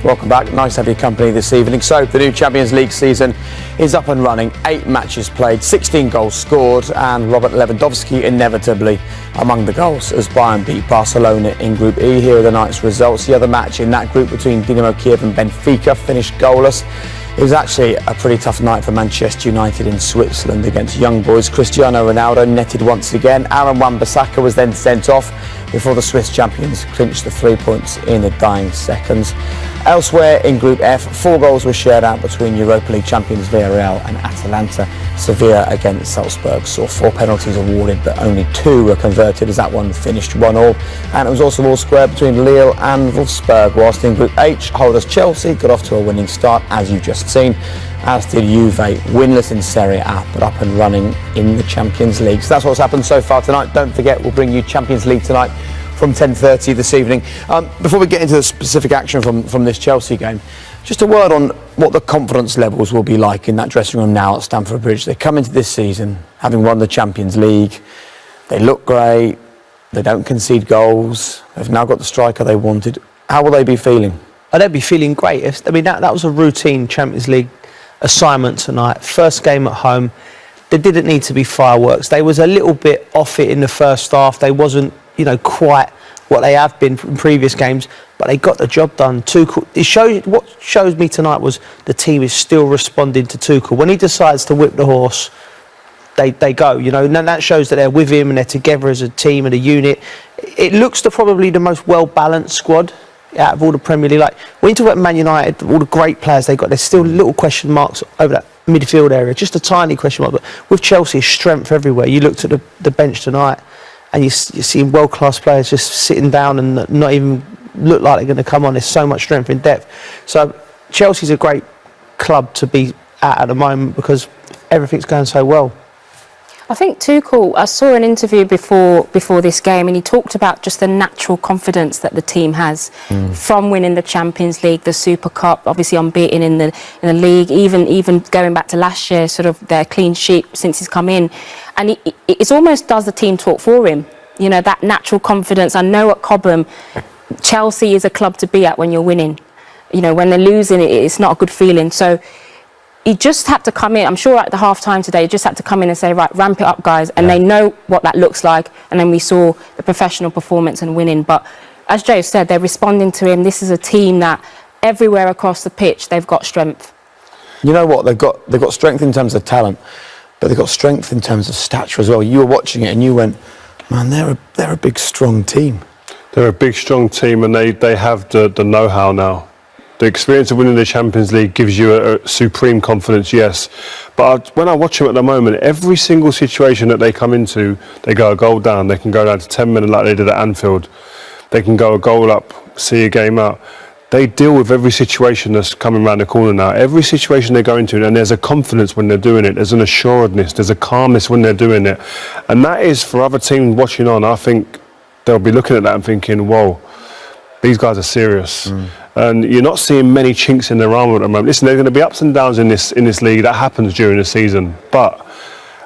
Welcome back. Nice to have your company this evening. So, the new Champions League season is up and running. 8 matches played, 16 goals scored, and Robert Lewandowski inevitably among the goals as Bayern beat Barcelona in Group E. Here are the night's results. The other match in that group between Dinamo Kiev and Benfica finished goalless. It was actually a pretty tough night for Manchester United in Switzerland against young boys. Cristiano Ronaldo netted once again. Aaron Wan-Bissaka was then sent off before the Swiss champions clinched the 3 points in the dying seconds. Elsewhere in Group F, 4 goals were shared out between Europa League champions Villarreal and Atalanta. Sevilla against Salzburg saw 4 penalties awarded, but only 2 were converted as that one finished 1-1. And it was also all square between Lille and Wolfsburg, whilst in Group H, holders Chelsea got off to a winning start, as you've just seen, as did Juve, winless in Serie A, but up and running in the Champions League. So that's what's happened so far tonight. Don't forget, we'll bring you Champions League tonight from 10:30 this evening. Before we get into the specific action from this Chelsea game, just a word on what the confidence levels will be like in that dressing room now at Stamford Bridge. They come into this season having won the Champions League. They look great. They don't concede goals. They've now got the striker they wanted. How will they be feeling? Oh, they'd be feeling great. That was a routine Champions League assignment tonight. First game at home. There didn't need to be fireworks. They was a little bit off it in the first half. They wasn't, quite what they have been from previous games, but they got the job done. Tuchel, what shows me tonight was the team is still responding to Tuchel. When he decides to whip the horse, they go, and that shows that they're with him and they're together as a team and a unit. It looks to probably the most well-balanced squad out of all the Premier League. Like, when you talk about Man United, all the great players they got, there's still little question marks over that midfield area, just a tiny question mark. But with Chelsea, strength everywhere. You looked at the bench tonight, and you're seeing world-class players just sitting down and not even look like they're going to come on. There's so much strength in depth. So Chelsea's a great club to be at the moment because everything's going so well. I think Tuchel, I saw an interview before this game, and he talked about just the natural confidence that the team has from winning the Champions League, the Super Cup, obviously unbeaten in the league, even going back to last year, sort of their clean sheet since he's come in. And it almost does the team talk for him, that natural confidence. I know at Cobham, Chelsea is a club to be at when you're winning. When they're losing, it's not a good feeling. So he just had to come in, I'm sure at the half-time today, he just had to come in and say, right, ramp it up, guys. And they know what that looks like. And then we saw the professional performance and winning. But as Joe said, they're responding to him. This is a team that everywhere across the pitch, they've got strength. You know what? They've got strength in terms of talent, but they've got strength in terms of stature as well. You were watching it and you went, man, they're a big, strong team. They're a big, strong team, and they have the know-how now. The experience of winning the Champions League gives you a supreme confidence, yes. But when I watch them at the moment, every single situation that they come into, they go a goal down. They can go down to 10 minutes like they did at Anfield. They can go a goal up, see a game out. They deal with every situation that's coming around the corner now. Every situation they go into, and there's a confidence when they're doing it. There's an assuredness, there's a calmness when they're doing it. And that is, for other teams watching on, I think they'll be looking at that and thinking, whoa, these guys are serious. And you're not seeing many chinks in their armour at the moment. Listen, there's going to be ups and downs in this league. That happens during the season. But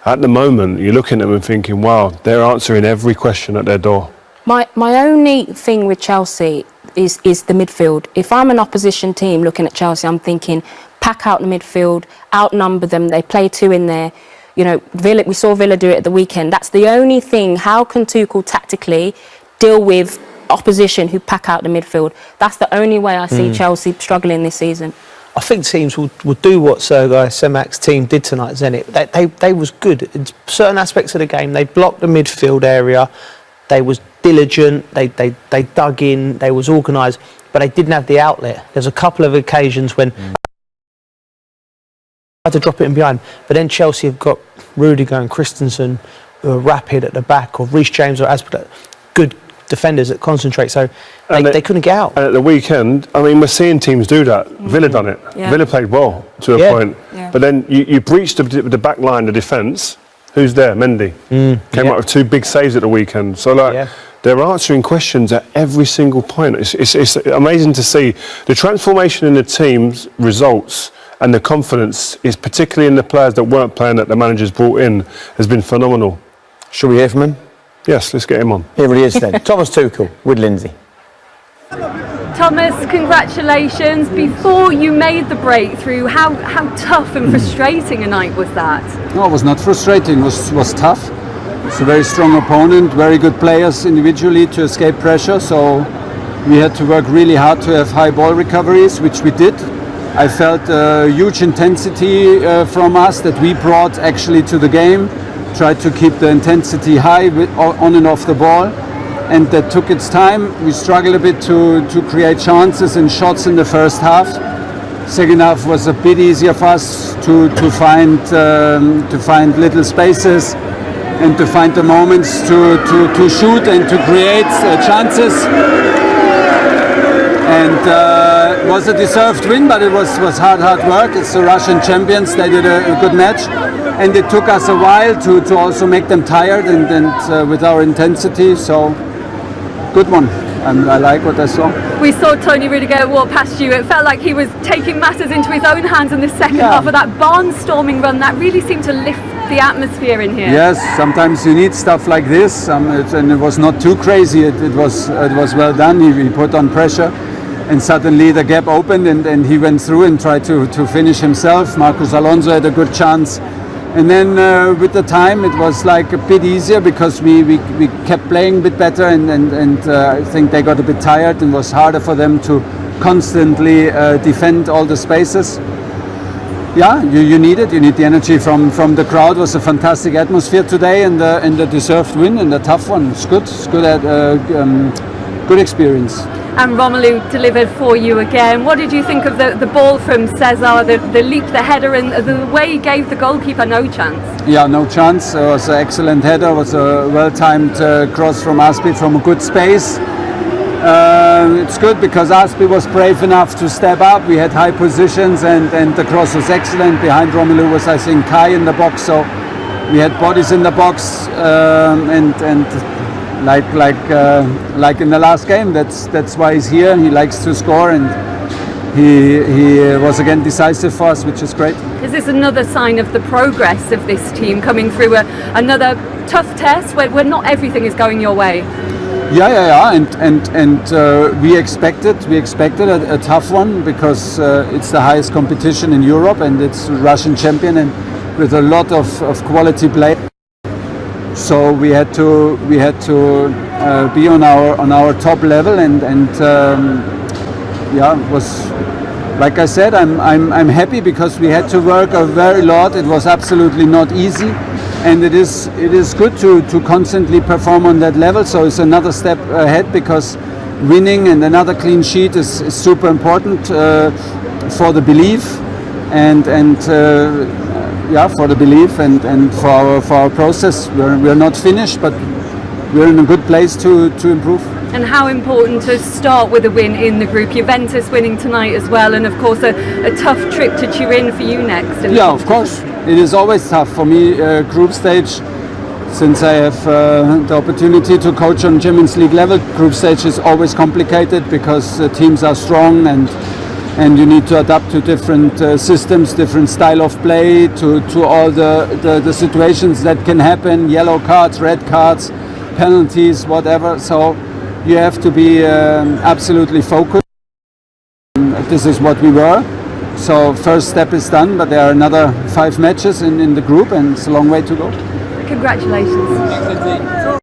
at the moment, you're looking at them and thinking, wow, they're answering every question at their door. My only thing with Chelsea is the midfield. If I'm an opposition team looking at Chelsea, I'm thinking, pack out the midfield, outnumber them. They play 2 in there. Villa, we saw Villa do it at the weekend. That's the only thing. How can Tuchel tactically deal with opposition who pack out the midfield? That's the only way I see Chelsea struggling this season. I think teams will do what Sergei Semak's team did tonight, Zenit. They was good in certain aspects of the game. They blocked the midfield area. They was diligent. They dug in. They was organised, but they didn't have the outlet. There's a couple of occasions when had to drop it in behind, but then Chelsea have got Rudiger and Christensen who are rapid at the back, or Reece James or Aspinall, good defenders that concentrate, so they couldn't get out. And at the weekend, I mean, we're seeing teams do that. Villa done it. Yeah. Villa played well to a point. Yeah. But then you breached the back line, the defence. Who's there? Mendy. Came up with 2 big saves at the weekend. So, they're answering questions at every single point. It's amazing to see. The transformation in the team's results and the confidence, is particularly in the players that weren't playing that the manager's brought in, has been phenomenal. Shall we hear from him? Yes, let's get him on. Here he is then. Thomas Tuchel with Lindsay. Thomas, congratulations. Before you made the breakthrough, how tough and frustrating a night was that? No, it was not frustrating, it was tough. It's a very strong opponent, very good players individually to escape pressure, so we had to work really hard to have high ball recoveries, which we did. I felt a huge intensity from us that we brought actually to the game, tried to keep the intensity high on and off the ball, and that took its time. We struggled a bit to create chances and shots in the first half. Second half was a bit easier for us to find little spaces and to find the moments to shoot and to create chances. And it was a deserved win, but it was hard work. It's the Russian champions. They did a good match, and it took us a while to also make them tired and with our intensity. So good one. I like what I saw. We saw Tony Rudiger walk past you. It felt like he was taking matters into his own hands in the second half of that barnstorming run. That really seemed to lift the atmosphere in here. Yes, sometimes you need stuff like this, and it was not too crazy. It was well done. He put on pressure, and suddenly the gap opened, and he went through and tried to finish himself. Marcos Alonso had a good chance, and then with the time it was like a bit easier because we kept playing a bit better, and I think they got a bit tired and it was harder for them to constantly defend all the spaces. Yeah, you need it. You need the energy from the crowd. It was a fantastic atmosphere today, and the deserved win and a tough one. It's good. It's good good experience. And Romelu delivered for you again. What did you think of the ball from Cesar, the leap, the header, and the way he gave the goalkeeper no chance? Yeah, no chance. It was an excellent header. It was a well-timed cross from Aspi from a good space. It's good because Aspi was brave enough to step up. We had high positions, and the cross was excellent. Behind Romelu was, I think, Kai in the box. So we had bodies in the box, and like in the last game. That's why he's here. He likes to score, and he was again decisive for us, which is great. Is this another sign of the progress of this team coming through another tough test where not everything is going your way? Yeah, and we expected a tough one because it's the highest competition in Europe, and it's Russian champion, and with a lot of quality play. So we had to be on our top level, and it was, like I said, I'm happy because we had to work a very lot. It was absolutely not easy. And it is good to constantly perform on that level. So it's another step ahead because winning and another clean sheet is super important for the belief and for our process. We're not finished, but we're in a good place to improve. And how important to start with a win in the group. Juventus winning tonight as well, and of course a tough trip to Turin for you next. Yeah, of course. It is always tough for me, group stage, since I have the opportunity to coach on Champions League level. Group stage is always complicated because teams are strong, and you need to adapt to different systems, different style of play, to all the situations that can happen, yellow cards, red cards, penalties, whatever. So you have to be absolutely focused. This is what we were. So first step is done, but there are another 5 matches in the group, and it's a long way to go. Congratulations.